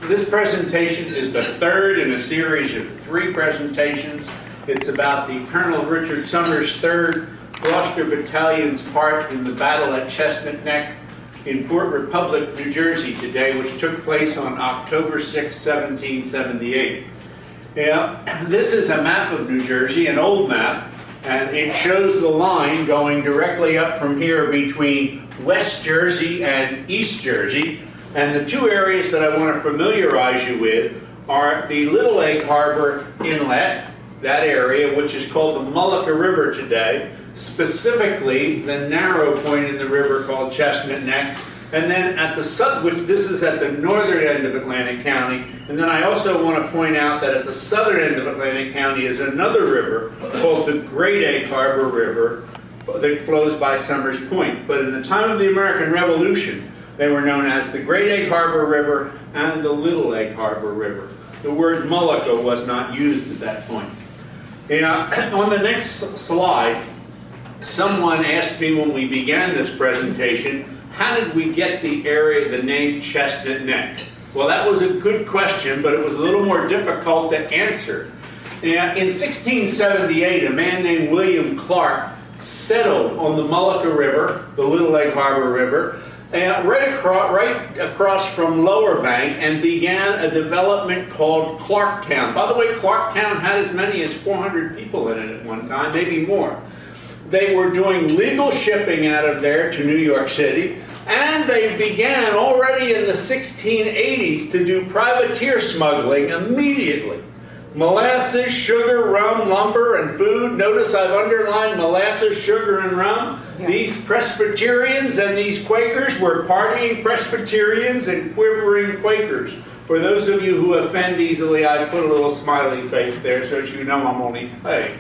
This presentation is the third in a series of 3 presentations. It's about the Colonel Richard Summers' 3rd Gloucester Battalion's part in the battle at Chestnut Neck in Port Republic, New Jersey today, which took place on October 6, 1778. This is a map of New Jersey, an old map, and it shows the line going directly up from here between West Jersey and East Jersey. And the 2 areas that I want to familiarize you with are the Little Egg Harbor Inlet, that area, which is called the Mullica River today, specifically the narrow point in the river called Chestnut Neck, and then at the which this is at the northern end of Atlantic County, and then I also want to point out that at the southern end of Atlantic County is another river called the Great Egg Harbor River that flows by Summers Point. But in the time of the American Revolution, they were known as the Great Egg Harbor River and the Little Egg Harbor River. The word Mullica was not used at that point. On the next slide, someone asked me when we began this presentation, how did we get the area, the name Chestnut Neck? Well, that was a good question, but it was a little more difficult to answer. In 1678, a man named William Clark settled on the Mullica River, the Little Egg Harbor River, right across from Lower Bank, and began a development called Clarktown. By the way, Clarktown had as many as 400 people in it at one time, maybe more. They were doing legal shipping out of there to New York City, and they began already in the 1680s to do privateer smuggling immediately. Molasses, sugar, rum, lumber, and food. Notice I've underlined molasses, sugar, and rum. Yeah. These Presbyterians and these Quakers were partying Presbyterians and quivering Quakers. For those of you who offend easily, I put a little smiley face there so you know I'm only playing.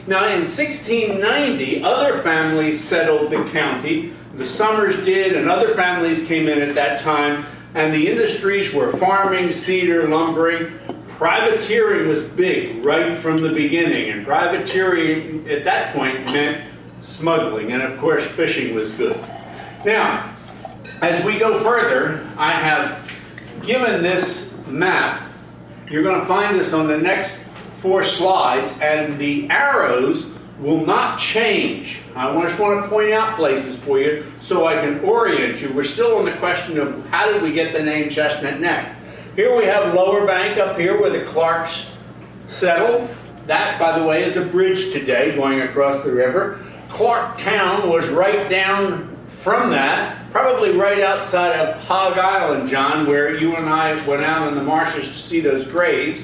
Now in 1690, other families settled the county. The Summers did, and other families came in at that time, and the industries were farming, cedar, lumbering. Privateering was big right from the beginning, and privateering at that point meant smuggling, and of course fishing was good. Now, as we go further, I have given this map. You're going to find this on the next 4 slides, and the arrows will not change. I just want to point out places for you so I can orient you. We're still on the question of how did we get the name Chestnut Neck. Here we have Lower Bank up here where the Clarks settled. That, by the way, is a bridge today going across the river. Clarktown was right down from that, probably right outside of Hog Island, John, where you and I went out in the marshes to see those graves.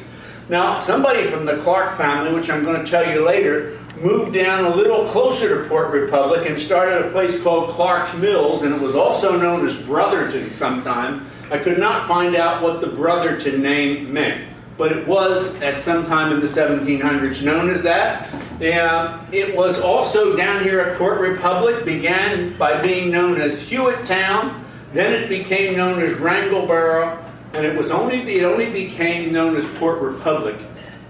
Now, somebody from the Clark family, which I'm going to tell you later, moved down a little closer to Port Republic and started a place called Clark's Mills, and it was also known as Brotherton sometime. I could not find out what the Brotherton name meant, but it was at some time in the 1700s known as that. It was also down here at Port Republic, began by being known as Hewitttown, then it became known as Wrangleboro, and it only became known as Port Republic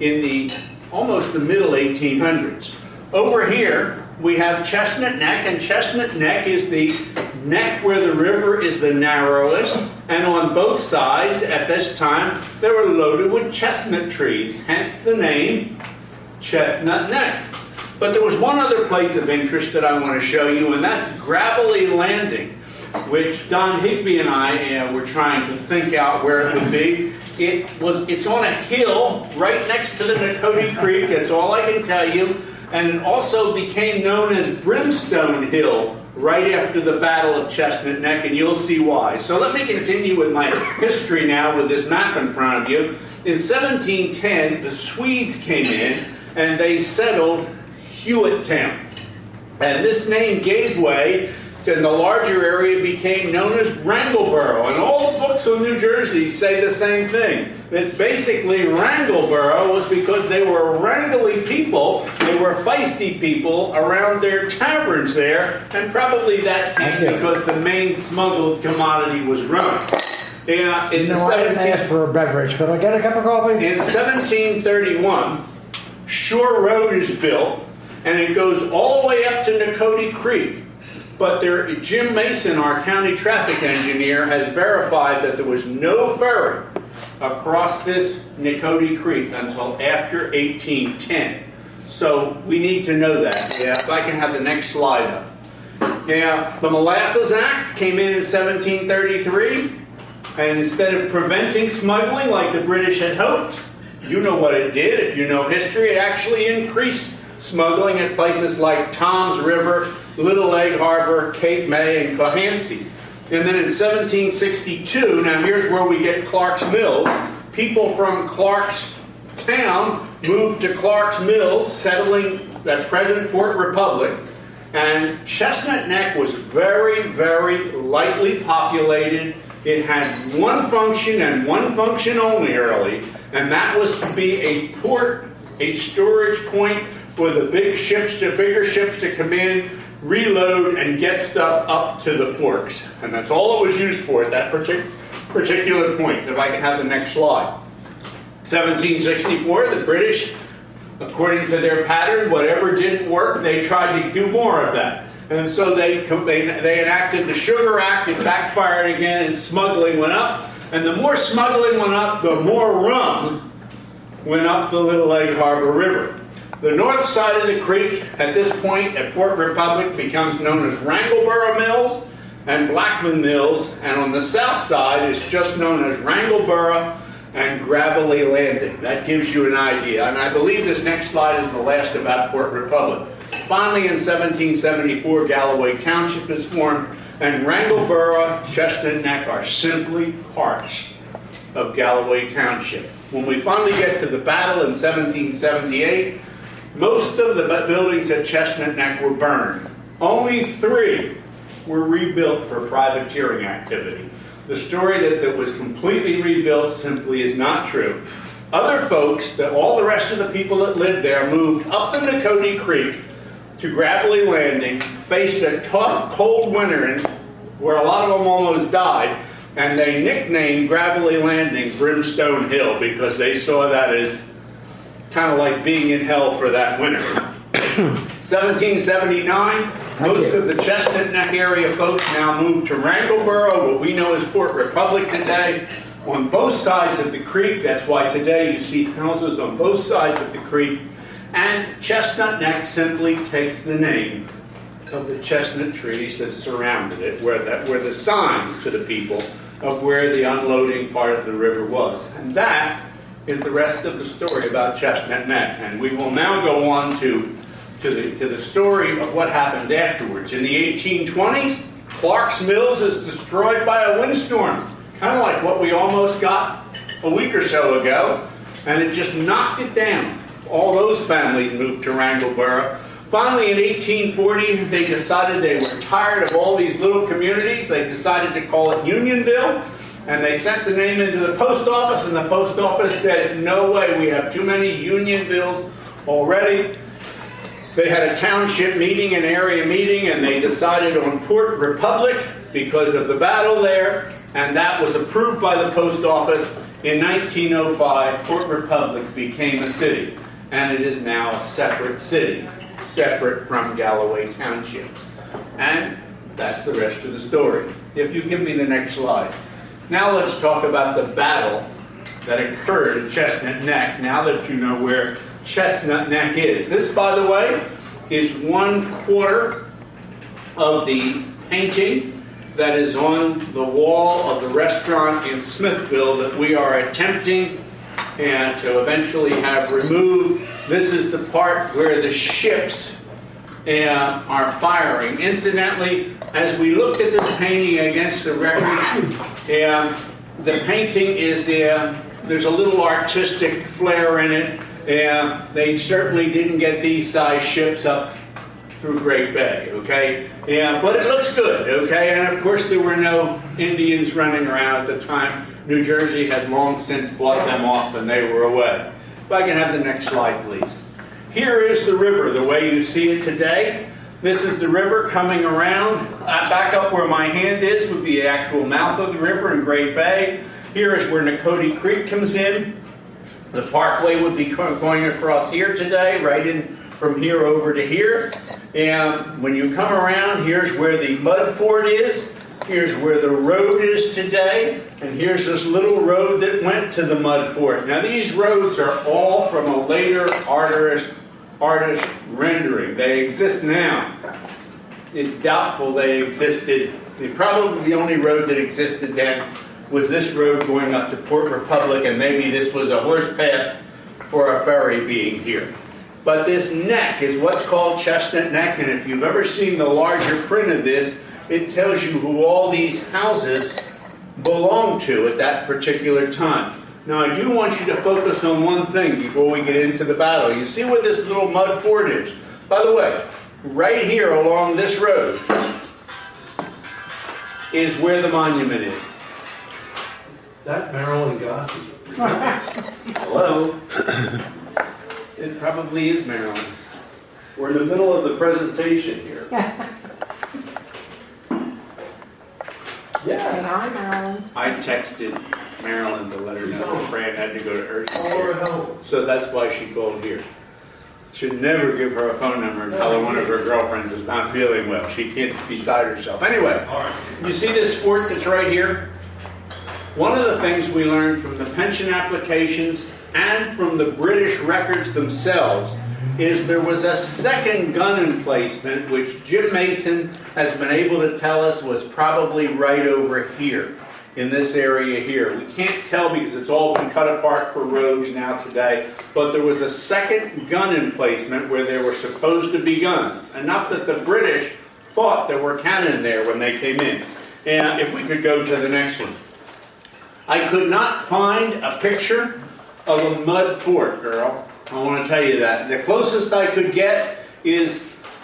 in almost the middle 1800s. Over here we have Chestnut Neck, and Chestnut Neck is the neck where the river is the narrowest, and on both sides at this time they were loaded with chestnut trees, hence the name Chestnut Neck. But there was one other place of interest that I want to show you, and that's Gravelly Landing, which Don Higby and I were trying to think out where it would be. It's on a hill right next to the Nakoti Creek, that's all I can tell you, and it also became known as Brimstone Hill right after the Battle of Chestnut Neck, and you'll see why. So let me continue with my history now with this map in front of you. In 1710, the Swedes came in and they settled Hewitttown, and this name gave way, and the larger area became known as Wrangleboro. And all the books on New Jersey say the same thing, that basically Wrangleboro was because they were wrangly people, they were feisty people around their taverns there, and probably that came because the main smuggled commodity was rum. I didn't ask for a beverage. Could I get a cup of coffee? In 1731, Shore Road is built, and it goes all the way up to Nakoti Creek. But Jim Mason, our county traffic engineer, has verified that there was no ferry across this Nicodie Creek until after 1810. So we need to know that. Yeah, if I can have the next slide up. Yeah, the Molasses Act came in 1733, and instead of preventing smuggling like the British had hoped, you know what it did. If you know history, it actually increased smuggling at places like Tom's River, Little Egg Harbor, Cape May, and Cohansey. And then in 1762, now here's where we get Clark's Mills. People from Clark's town moved to Clark's Mills, settling at present Port Republic. And Chestnut Neck was very, very lightly populated. It had one function and one function only early, and that was to be a port, a storage point for the bigger ships to come in, reload, and get stuff up to the forks. And that's all it was used for at that particular point. If I can have the next slide. 1764, the British, according to their pattern, whatever didn't work, they tried to do more of that. And so they enacted the Sugar Act. It backfired again, and smuggling went up. And the more smuggling went up, the more rum went up the Little Egg Harbor River. The north side of the creek, at this point at Port Republic, becomes known as Wrangleboro Mills and Blackman Mills, and on the south side is just known as Wrangleboro and Gravelly Landing. That gives you an idea. And I believe this next slide is the last about Port Republic. Finally, in 1774, Galloway Township is formed, and Wrangleboro, Chestnut Neck are simply parts of Galloway Township. When we finally get to the battle in 1778, most of the buildings at Chestnut Neck were burned. Only 3 were rebuilt for privateering activity. The story that it was completely rebuilt simply is not true. Other folks, all the rest of the people that lived there, moved up the Nicodie Creek to Gravelly Landing, faced a tough, cold winter where a lot of them almost died, and they nicknamed Gravelly Landing Brimstone Hill because they saw that as kind of like being in hell for that winter. 1779, most of the Chestnut Neck area folks now moved to Wrangleboro, what we know as Port Republic today, on both sides of the creek. That's why today you see houses on both sides of the creek. And Chestnut Neck simply takes the name of the chestnut trees that surrounded it, were the sign to the people of where the unloading part of the river was. And that is the rest of the story about Chestnut Neck. And we will now go on to the story of what happens afterwards. In the 1820s, Clark's Mills is destroyed by a windstorm, kind of like what we almost got a week or so ago, and it just knocked it down. All those families moved to Wrangleboro. Finally, in 1840, they decided they were tired of all these little communities. They decided to call it Unionville, and they sent the name into the post office, and the post office said, no way, we have too many Unionvilles already. They had a township meeting, an area meeting, and they decided on Port Republic because of the battle there, and that was approved by the post office. In 1905, Port Republic became a city, and it is now a separate city, separate from Galloway Township. And that's the rest of the story. If you give me the next slide. Now let's talk about the battle that occurred at Chestnut Neck, now that you know where Chestnut Neck is. This, by the way, is 1/4 of the painting that is on the wall of the restaurant in Smithville that we are attempting and to eventually have removed. This is the part where the ships are firing. Incidentally, as we looked at this painting against the records, the painting is, there's a little artistic flair in it. They certainly didn't get these size ships up through Great Bay, okay? But it looks good, okay? And of course there were no Indians running around at the time. New Jersey had long since blocked them off and they were away. If I can have the next slide, please. Here is the river, the way you see it today. This is the river coming around. Back up where my hand is would be the actual mouth of the river in Great Bay. Here is where Nicodie Creek comes in. The parkway would be going across here today, right in from here over to here. And when you come around, here's where the mud fort is. Here's where the road is today. And here's this little road that went to the mud fort. Now these roads are all from a later artist rendering. They exist now. It's doubtful they existed. Probably the only road that existed then was this road going up to Port Republic, and maybe this was a horse path for a ferry being here. But this neck is what's called Chestnut Neck, and if you've ever seen the larger print of this, it tells you who all these houses belong to at that particular time. Now I do want you to focus on one thing before we get into the battle. You see where this little mud fort is? By the way, right here along this road is where the monument is. That Marilyn Goss is Hello? It probably is Maryland. We're in the middle of the presentation here. Yeah. I texted Marilyn to let her know that Fran had to go to urgent Call her at home. so that's why she called here. Should never give her a phone number and tell her one of her girlfriends is not feeling well. She can't be beside herself. Anyway, you see this fort that's right here? One of the things we learned from the pension applications and from the British records themselves is there was a second gun emplacement which Jim Mason has been able to tell us was probably right over here, in this area here. We can't tell because it's all been cut apart for roads now today, but there was a second gun emplacement where there were supposed to be guns, enough that the British thought there were cannon there when they came in. And if we could go to the next one. I could not find a picture of a mud fort, girl. I want to tell you that. The closest I could get is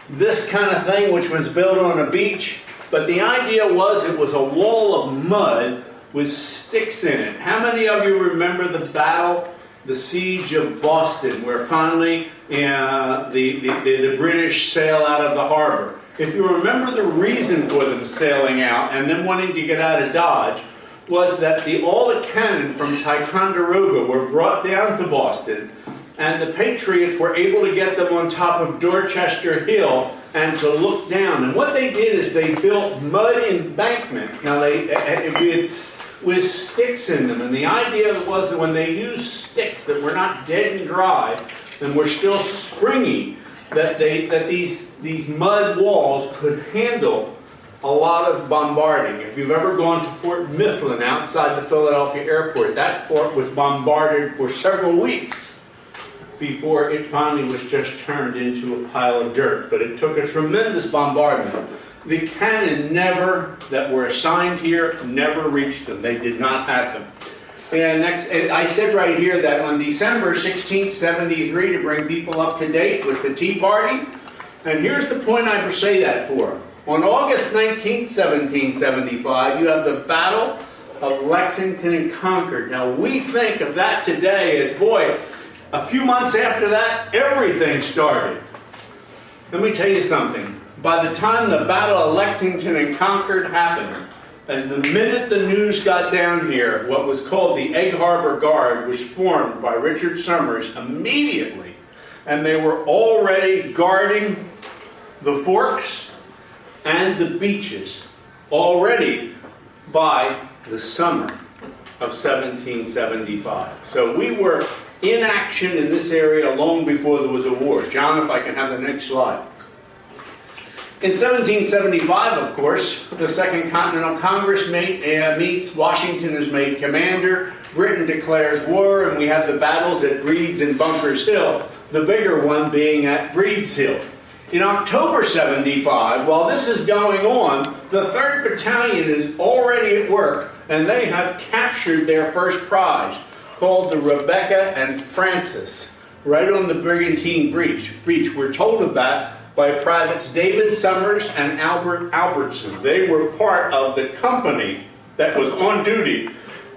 this kind of thing, which was built on a beach. But the idea was it was a wall of mud with sticks in it. How many of you remember the battle, the siege of Boston, where finally the British sail out of the harbor? If you remember the reason for them sailing out and then wanting to get out of Dodge, was that all the cannon from Ticonderoga were brought down to Boston, and the Patriots were able to get them on top of Dorchester Hill and to look down. And what they did is they built mud embankments. Now with sticks in them, and the idea was that when they used sticks that were not dead and dry and were still springy, that these mud walls could handle a lot of bombarding. If you've ever gone to Fort Mifflin outside the Philadelphia airport, that fort was bombarded for several weeks before it finally was just turned into a pile of dirt. But it took a tremendous bombardment. The cannon that were assigned here never reached them. They did not have them. And I said right here that on December 1673, to bring people up to date, was the Tea Party. And here's the point I say that for. On August 19, 1775, you have the Battle of Lexington and Concord. Now, we think of that today as, boy, a few months after that, everything started. Let me tell you something. By the time the Battle of Lexington and Concord happened, as the minute the news got down here, what was called the Egg Harbor Guard was formed by Richard Somers immediately. And they were already guarding the forks and the beaches already by the summer of 1775. So we were in action in this area long before there was a war. John, if I can have the next slide. In 1775, of course, the Second Continental Congress meets. Washington is made commander. Britain declares war, and we have the battles at Breed's and Bunker's Hill, the bigger one being at Breed's Hill. In October 75, while this is going on, the 3rd Battalion is already at work, and they have captured their first prize, called the Rebecca and Francis, right on the Brigantine Breach. We're told of that by Privates David Summers and Albert Albertson. They were part of the company that was on duty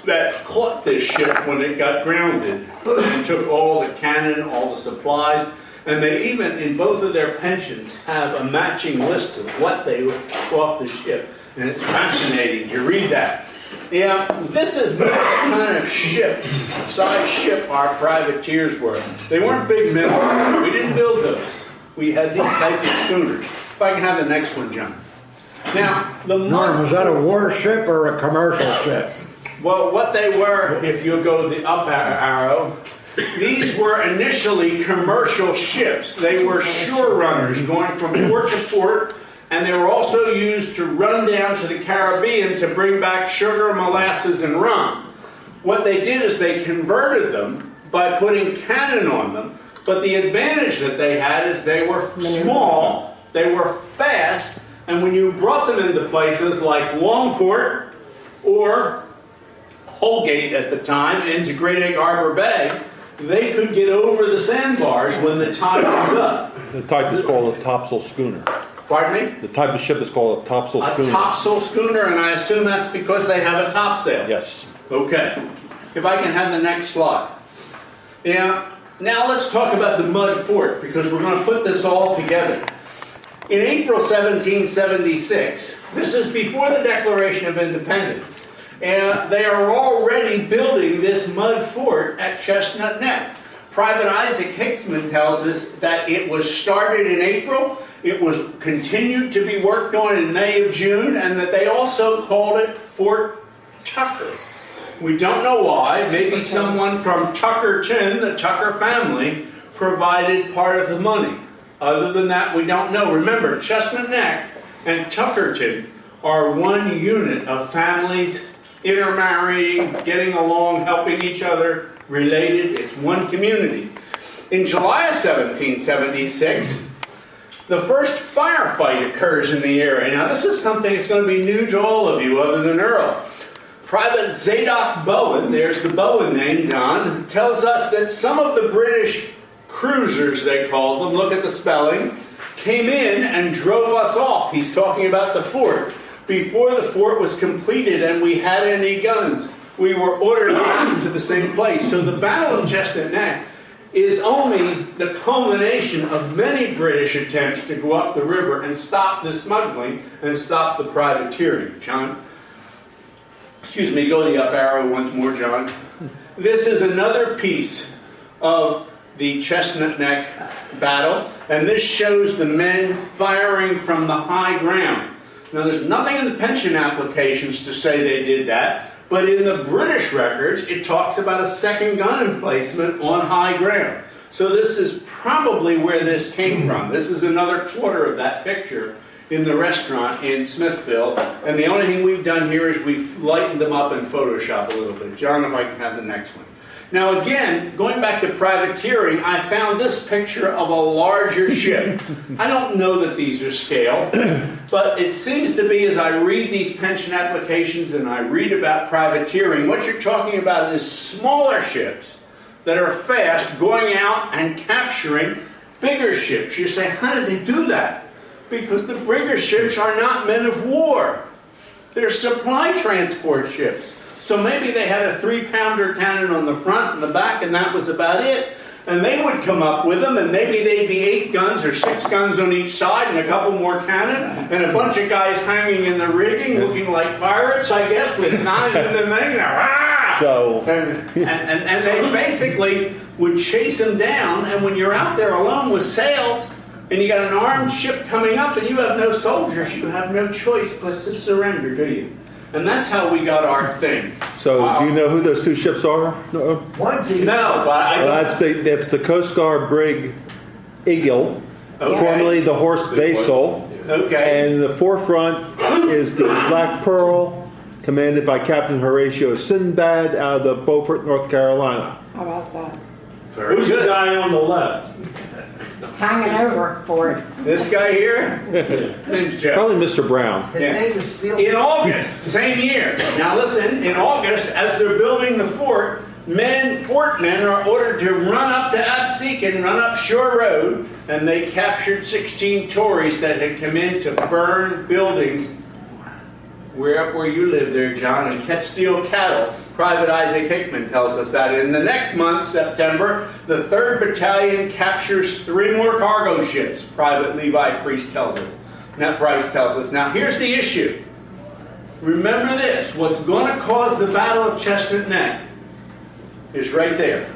that caught this ship when it got grounded and took all the cannon, all the supplies. And they even, in both of their pensions, have a matching list of what they took off the ship. And it's fascinating to read that. Yeah, this is the kind of size ship our privateers were. They weren't big men. We didn't build those. we had these types of schooners. If I can have the next one, John. Now, the Norm, was that a warship or a commercial ship? well, what they were, if you go the up arrow, these were initially commercial ships. They were shore runners going from port to port, and they were also used to run down to the Caribbean to bring back sugar, molasses, and rum. What they did is they converted them by putting cannon on them, but the advantage that they had is they were small, they were fast, and when you brought them into places like Longport or Holgate at the time, into Great Egg Harbor Bay, they could get over the sandbars when the tide was up. The type is called a topsail schooner. Pardon me? The type of ship is called a topsail A schooner. topsail schooner, and I assume that's because they have a topsail. Yes. Okay. If I can have the next slide. Yeah. Now let's talk about the mud fort, because we're going to put this all together. In April 1776, this is before the Declaration of Independence, and they are already building this mud fort at Chestnut Neck. Private Isaac Hicksman tells us that it was started in April, it was continued to be worked on in May of June, and that they also called it Fort Tucker. We don't know why. Maybe someone from Tuckerton, the Tucker family, provided part of the money. Other than that, we don't know. Remember, Chestnut Neck and Tuckerton are one unit of families intermarrying, getting along, helping each other, related. It's one community. In July of 1776, the first firefight occurs in the area. Now, this is something that's going to be new to all of you other than Earl. Private Zadok Bowen, there's the Bowen name, John, tells us that some of the British cruisers, they called them, look at the spelling, came in and drove us off. He's talking about the fort. Before the fort was completed and we had any guns, we were ordered back to the same place. So the Battle of Chestnut Neck is only the culmination of many British attempts to go up the river and stop the smuggling and stop the privateering. John? Excuse me, go the up arrow once more, John. This is another piece of the Chestnut Neck battle, and this shows the men firing from the high ground. Now, there's nothing in the pension applications to say they did that, but in the British records, it talks about a second gun emplacement on high ground. So this is probably where this came from. This is another quarter of that picture in the restaurant in Smithville, and the only thing we've done here is we've lightened them up in Photoshop a little bit. John, if I can have the next one. Now again, going back to privateering, I found this picture of a larger ship. I don't know that these are scale, but it seems to be, as I read these pension applications and I read about privateering, what you're talking about is smaller ships that are fast going out and capturing bigger ships. You say, how did they do that? Because the bigger ships are not men of war. They're supply transport ships. So maybe they had a 3-pounder cannon on the front and the back, and that was about it. And they would come up with them, and maybe they'd be 8 guns or 6 guns on each side, and a couple more cannon, and a bunch of guys hanging in the rigging, looking like pirates, I guess, with knives and the thing. And they basically would chase them down. And when you're out there alone with sails, and you got an armed ship coming up, and you have no soldiers, you have no choice but to surrender, do you? And that's how we got our thing. So, do you know who those 2 ships are? No. No, but I don't. That's the Coast Guard brig Eagle, Okay. formerly the Horse Basel, Okay. and the forefront is the Black Pearl, commanded by Captain Horatio Sinbad out of the Beaufort, North Carolina. How about that? Very Who's the good. guy on the left? Hanging over for it. This guy here? His name's Joe. Probably Mr. Brown. Yeah. In August, same year. Now listen, in August, as they're building the fort, fort men are ordered to run up to Absecon, run up Shore Road, and they captured 16 Tories that had come in to burn buildings. We're up where you live there, John, and steal cattle. Private Isaac Hickman tells us that. In the next month, September, the 3rd Battalion captures 3 more cargo ships, Private Levi Price tells us. Now, here's the issue. Remember this, what's going to cause the Battle of Chestnut Neck is right there.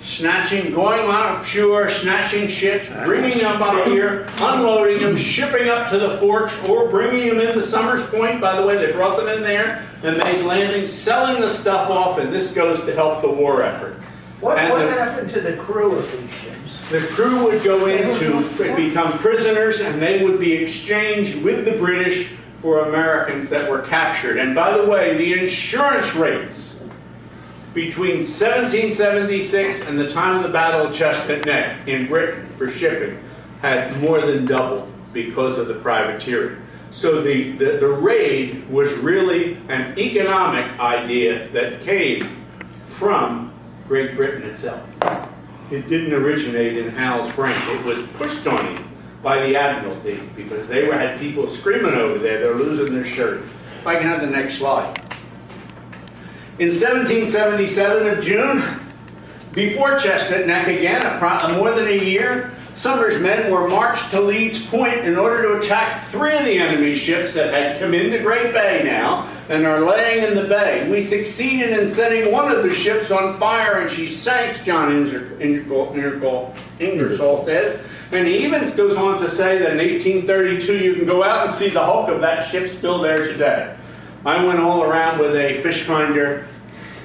snatching, going offshore, snatching ships, bringing them up here, unloading them, shipping up to the forts, or bringing them into Summers Point. By the way, they brought them in there, and they's landing, selling the stuff off, and this goes to help the war effort. What And happened to the crew of these ships? the crew would go in to become prisoners, and they would be exchanged with the British for Americans that were captured. And by the way, the insurance rates between 1776 and the time of the Battle of Chestnut Neck in Britain for shipping had more than doubled because of the privateering. So the raid was really an economic idea that came from Great Britain itself. It didn't originate in Howe's brain. It was pushed on him by the Admiralty because they had people screaming over there, they're losing their shirt. If I can have the next slide. In 1777 of June, before Chestnut Neck again, more than a year, Sumner's men were marched to Leeds Point in order to attack 3 of the enemy ships that had come into Great Bay now and are laying in the bay. We succeeded in setting one of the ships on fire and she sank, John Ingersoll says. And he even goes on to say that in 1832 you can go out and see the hulk of that ship still there today. I went all around with a fish finder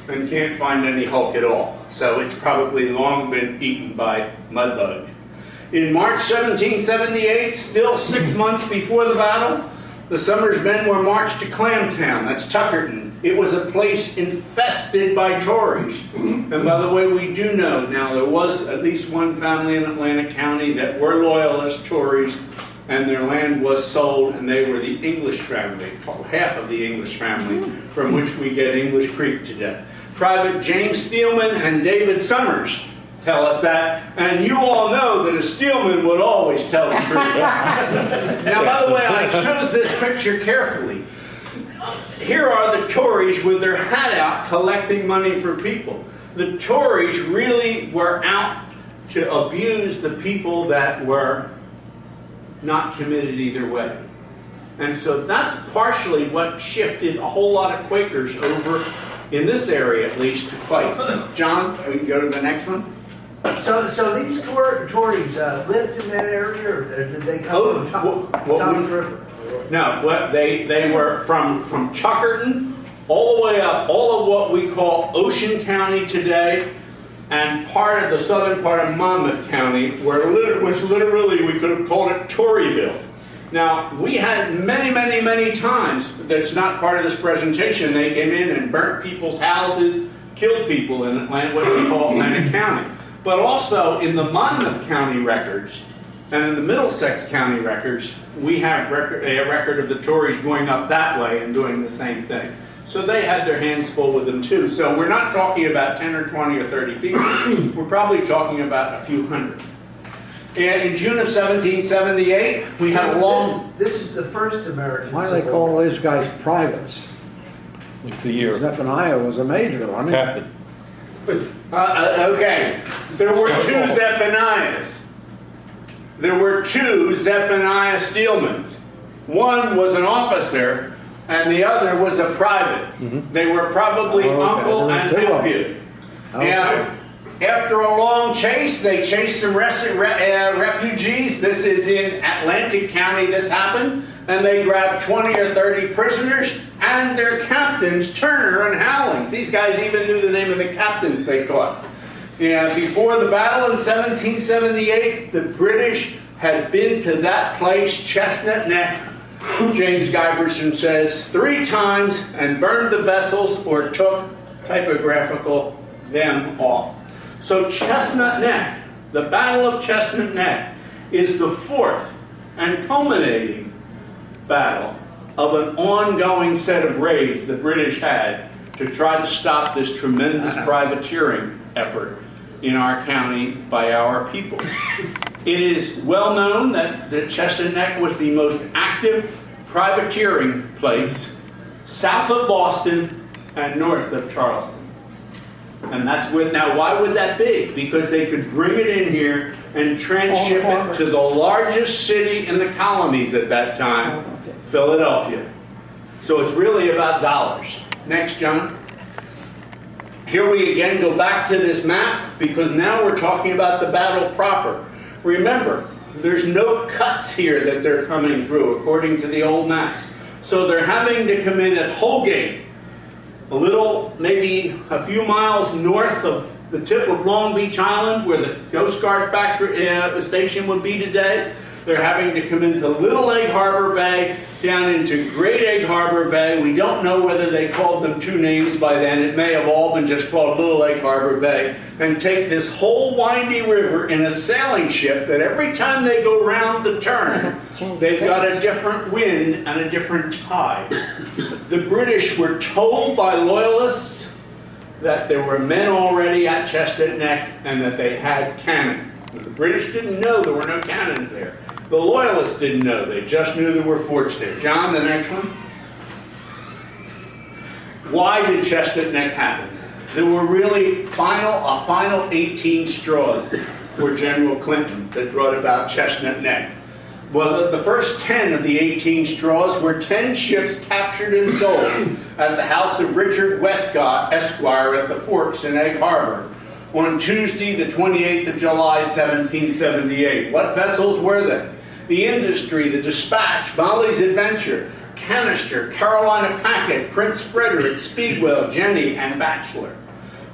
and can't find any hulk at all. So it's probably long been eaten by mud bugs. In March 1778, still 6 months before the battle, the Summers men were marched to Clamtown, that's Tuckerton. It was a place infested by Tories. And by the way, we do know now there was at least one family in Atlantic County that were loyalist Tories, and their land was sold, and they were the English family, half of the English family, from which we get English Creek today. Private James Steelman and David Summers tell us that, and you all know that a Steelman would always tell the truth. Now, by the way, I chose this picture carefully. Here are the Tories with their hat out collecting money for people. The Tories really were out to abuse the people that were not committed either way. And so that's partially what shifted a whole lot of Quakers over, in this area at least, to fight. John, we can go to the next one. So these Tories lived in that area, or did they come from Tom's River? No, they were from Tuckerton all the way up, all of what we call Ocean County today, and part of the southern part of Monmouth County, which literally we could have called it Toryville. Now, we had many times, that's not part of this presentation, they came in and burnt people's houses, killed people in Atlanta, what we call Atlantic County. But also in the Monmouth County records and in the Middlesex County records, we have a record of the Tories going up that way and doing the same thing. So they had their hands full with them too. So we're not talking about 10 or 20 or 30 people. We're probably talking about a few hundred. And in June of 1778, we had a long... This is the first American Why do they call these guys privates? It's the year. Zephaniah was a major, wasn't he? Captain. Okay, there were 2 Zephaniahs. There were 2 Zephaniah Steelmans. One was an officer, and the other was a private. They were probably uncle and nephew. And after a long chase, they chased some refugees. This is in Atlantic County, this happened. And they grabbed 20 or 30 prisoners and their captains, Turner and Howlings. These guys even knew the name of the captains they caught. Yeah, before the battle in 1778, the British had been to that place, Chestnut Neck, James Giberson says, 3 times and burned the vessels or took typographical them off. So Chestnut Neck, the Battle of Chestnut Neck, is the 4th and culminating battle of an ongoing set of raids the British had to try to stop this tremendous privateering effort in our county by our people. It is well known that the Chestnut Neck was the most active privateering place south of Boston and north of Charleston. And that's where, now why would that be? Because they could bring it in here and transship it to the largest city in the colonies at that time, Philadelphia. So it's really about dollars. Next, John. Here we again go back to this map because now we're talking about the battle proper. Remember, there's no cuts here that they're coming through according to the old maps. So they're having to come in at Holgate, a little, maybe a few miles north of the tip of Long Beach Island where the Coast Guard factory station would be today. They're having to come into Little Egg Harbor Bay, down into Great Egg Harbor Bay. We don't know whether they called them two names by then. It may have all been just called Little Egg Harbor Bay. And take this whole windy river in a sailing ship that every time they go round the turn, they've got a different wind and a different tide. The British were told by loyalists that there were men already at Chestnut Neck and that they had cannon. But the British didn't know there were no cannons there. The Loyalists didn't know. They just knew there were forts there. John, the next one. Why did Chestnut Neck happen? There were really a final 18 straws for General Clinton that brought about Chestnut Neck. Well, the first 10 of the 18 straws were 10 ships captured and sold at the house of Richard Westcott, Esquire, at the Forks in Egg Harbor on Tuesday, the 28th of July, 1778. What vessels were they? The Industry, the Dispatch, Molly's Adventure, Canister, Carolina Packet, Prince Frederick, Speedwell, Jenny, and Bachelor.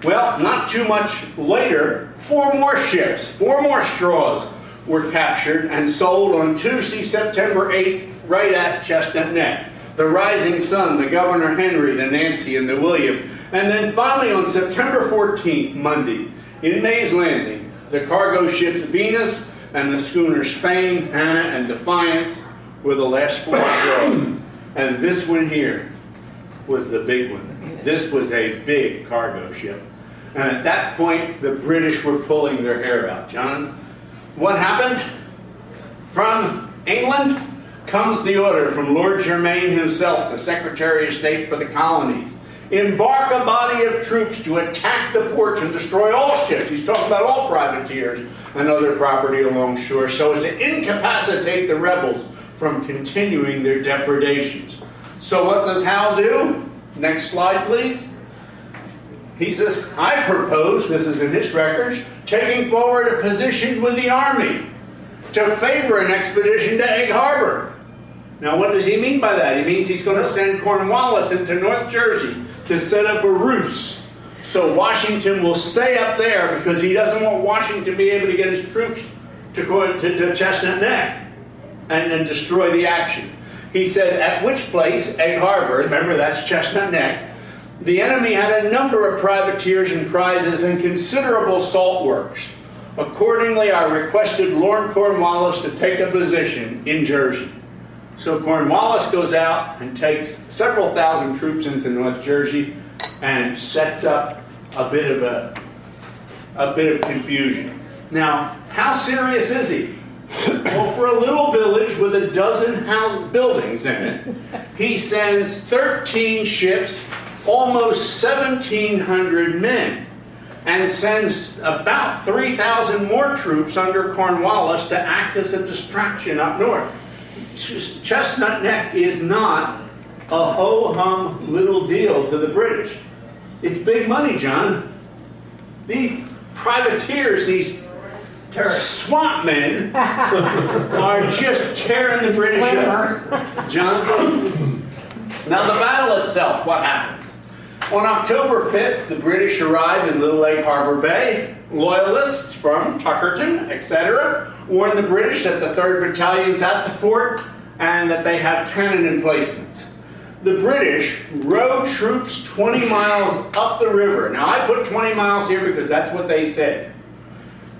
Well, not too much later, 4 more ships, 4 more straws were captured and sold on Tuesday, September 8th, right at Chestnut Neck. The Rising Sun, the Governor Henry, the Nancy, and the William. And then finally on September 14th, Monday, in May's Landing, the cargo ships Venus and the schooners Fame, Hannah, and Defiance were the last 4 straws. And this one here was the big one. This was a big cargo ship. And at that point, the British were pulling their hair out. John, what happened? From England comes the order from Lord Germain himself, the Secretary of State for the Colonies. Embark a body of troops to attack the ports and destroy all ships. He's talking about all privateers and other property along shore, so as to incapacitate the rebels from continuing their depredations. So what does Hal do? Next slide, please. He says, I propose, this is in his records, taking forward a position with the army to favor an expedition to Egg Harbor. Now what does he mean by that? He means he's going to send Cornwallis into North Jersey to set up a ruse. So Washington will stay up there because he doesn't want Washington to be able to get his troops to go to Chestnut Neck and destroy the action. He said, at which place, Egg Harbor, remember that's Chestnut Neck, the enemy had a number of privateers and prizes and considerable salt works. Accordingly, I requested Lord Cornwallis to take a position in Jersey. So Cornwallis goes out and takes several thousand troops into North Jersey and sets up a bit of confusion. Now, how serious is he? Well, for a little village with a dozen house buildings in it, he sends 13 ships, almost 1,700 men, and sends about 3,000 more troops under Cornwallis to act as a distraction up north. Chestnut Neck is not a ho-hum little deal to the British. It's big money, John. These privateers, these swamp men, are just tearing the British up. John? Now the battle itself, what happens? On October 5th, the British arrive in Little Egg Harbor Bay. Loyalists from Tuckerton, etc., warn the British that the 3rd Battalion's at the fort and that they have cannon emplacements. The British row troops 20 miles up the river. Now I put 20 miles here because that's what they said.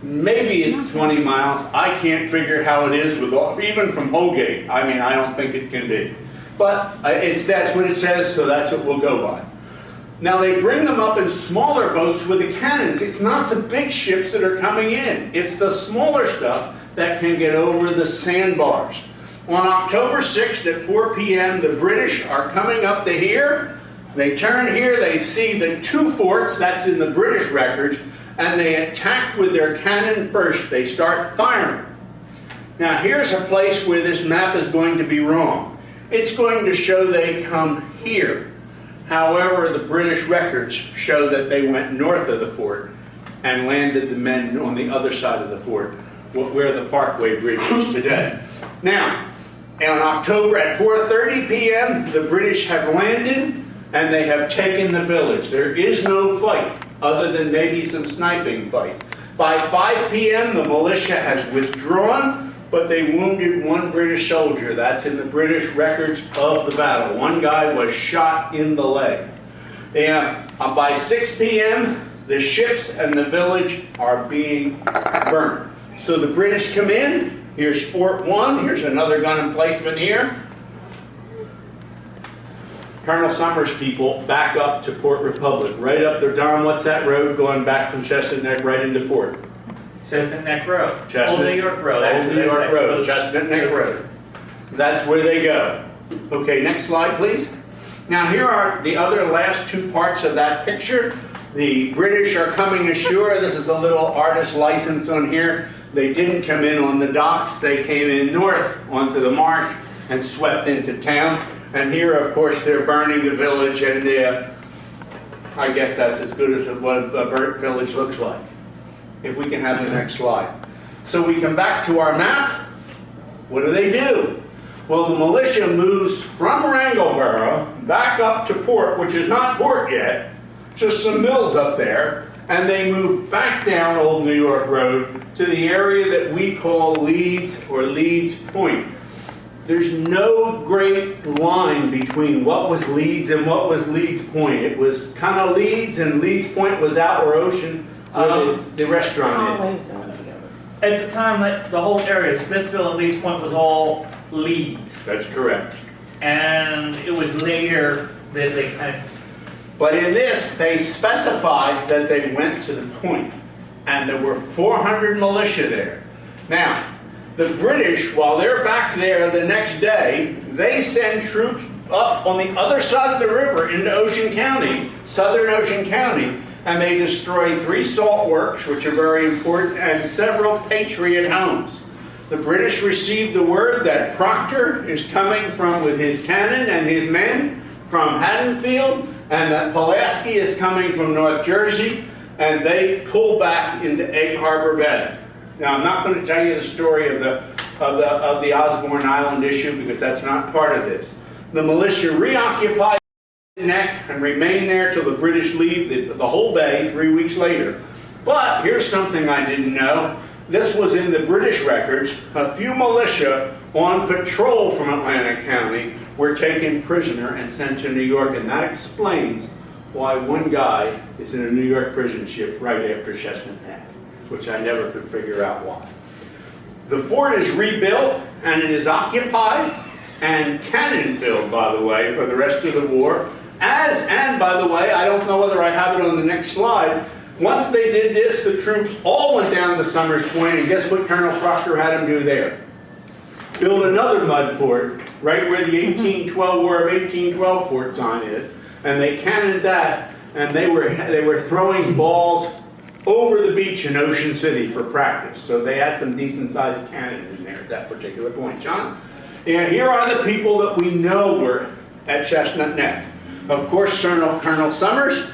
Maybe it's 20 miles. I can't figure how it is with all, even from Holgate. I mean, I don't think it can be. But that's what it says, so that's what we'll go by. Now they bring them up in smaller boats with the cannons. It's not the big ships that are coming in. It's the smaller stuff that can get over the sandbars. On October 6th at 4 p.m., the British are coming up to here. They turn here, they see the 2 forts, that's in the British records, and they attack with their cannon first. They start firing. Now here's a place where this map is going to be wrong. It's going to show they come here. However, the British records show that they went north of the fort and landed the men on the other side of the fort, where the Parkway Bridge is today. Now, on October at 4:30 p.m., the British have landed and they have taken the village. There is no fight, other than maybe some sniping fight. By 5 p.m., the militia has withdrawn, but they wounded one British soldier. That's in the British records of the battle. One guy was shot in the leg. And by 6 p.m., the ships and the village are being burned. So the British come in. Here's Fort 1. Here's another gun emplacement here. Colonel Summers' people back up to Port Republic. Right up there. Don, what's that road going back from Chestnut Neck right into port? Chestnut Neck Road. Chestnut, Old New York Road. Old New York Road. Chestnut Neck Road. That's where they go. Okay, next slide, please. Now here are the other last two parts of that picture. The British are coming ashore. This is a little artist license on here. They didn't come in on the docks. They came in north onto the marsh and swept into town. And here, of course, they're burning the village, and I guess that's as good as what a burnt village looks like. If we can have the next slide. So we come back to our map. What do? Well, the militia moves from Wrangleboro back up to port, which is not port yet, just some mills up there, and they move back down Old New York Road to the area that we call Leeds or Leeds Point. There's no great line between what was Leeds and what was Leeds Point. It was kind of Leeds, and Leeds Point was out where Ocean, where the restaurant is. At the time, the whole area, Smithville and Leeds Point, was all Leeds. That's correct. And it was later that they kind of... But in this, they specified that they went to the point, and there were 400 militia there. Now, the British, while they're back there the next day, they send troops up on the other side of the river into Ocean County, southern Ocean County, and they destroy 3 salt works, which are very important, and several Patriot homes. The British received the word that Proctor is coming with his cannon and his men from Haddonfield, and that Pulaski is coming from North Jersey, and they pull back into Egg Harbor Bay. Now, I'm not going to tell you the story of the Osborne Island issue, because that's not part of this. The militia reoccupy the neck and remain there till the British leave the whole bay 3 weeks later. But here's something I didn't know. This was in the British records. A few militia on patrol from Atlantic County were taken prisoner and sent to New York, and that explains why one guy is in a New York prison ship right after Chestnut Neck, which I never could figure out why. The fort is rebuilt, and it is occupied and cannon-filled, by the way, for the rest of the war. And by the way, I don't know whether I have it on the next slide, once they did this, the troops all went down to Summers Point, and guess what Colonel Proctor had them do there? Build another mud fort, right where the 1812 War of 1812 fort sign is, and they cannoned that, and they were throwing balls over the beach in Ocean City for practice. So they had some decent-sized cannon in there at that particular point. John? And here are the people that we know were at Chestnut Neck. Of course, Colonel Summers,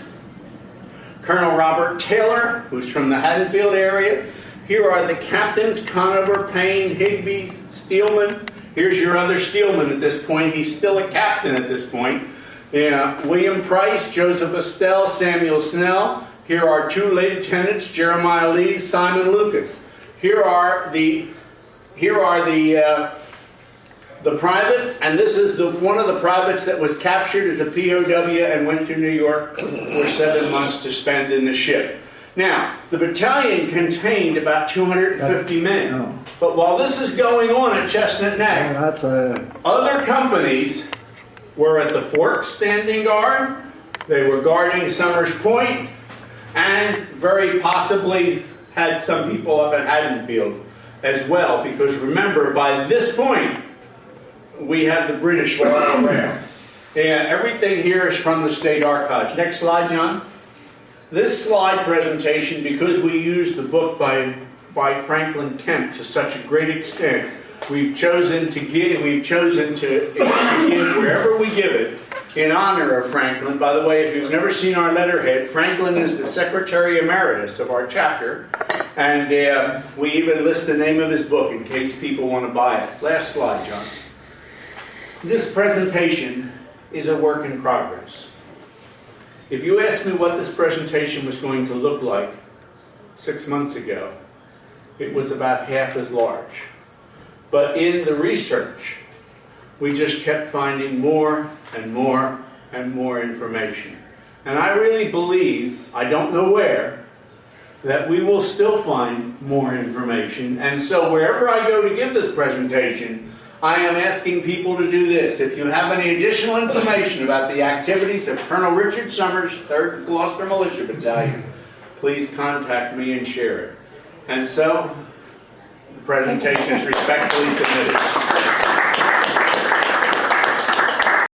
Colonel Robert Taylor, who's from the Haddonfield area. Here are the captains, Conover, Payne, Higby, Steelman. Here's your other Steelman at this point. He's still a captain at this point. William Price, Joseph Estelle, Samuel Snell. Here are 2 lieutenants, Jeremiah Lee, Simon Lucas. Here are the privates, and this is one of the privates that was captured as a POW and went to New York for 7 months to spend in the ship. Now, the battalion contained about 250 men, but while this is going on at Chestnut Neck, other companies were at the fort standing guard, they were guarding Summers Point, and very possibly had some people up at Haddonfield as well, because remember, by this point, we have the British all around. And everything here is from the State Archives. Next slide, John. This slide presentation, because we use the book by Franklin Kemp to such a great extent, we've chosen to give wherever we give it, in honor of Franklin. By the way, if you've never seen our letterhead, Franklin is the Secretary Emeritus of our chapter, and we even list the name of his book in case people want to buy it. Last slide, John. This presentation is a work in progress. If you asked me what this presentation was going to look like 6 months ago, it was about half as large. But in the research, we just kept finding more and more and more information. And I really believe, I don't know where, that we will still find more information. And so wherever I go to give this presentation, I am asking people to do this. If you have any additional information about the activities of Colonel Richard Summers, 3rd Gloucester Militia Battalion, please contact me and share it. And so, the presentation is respectfully submitted.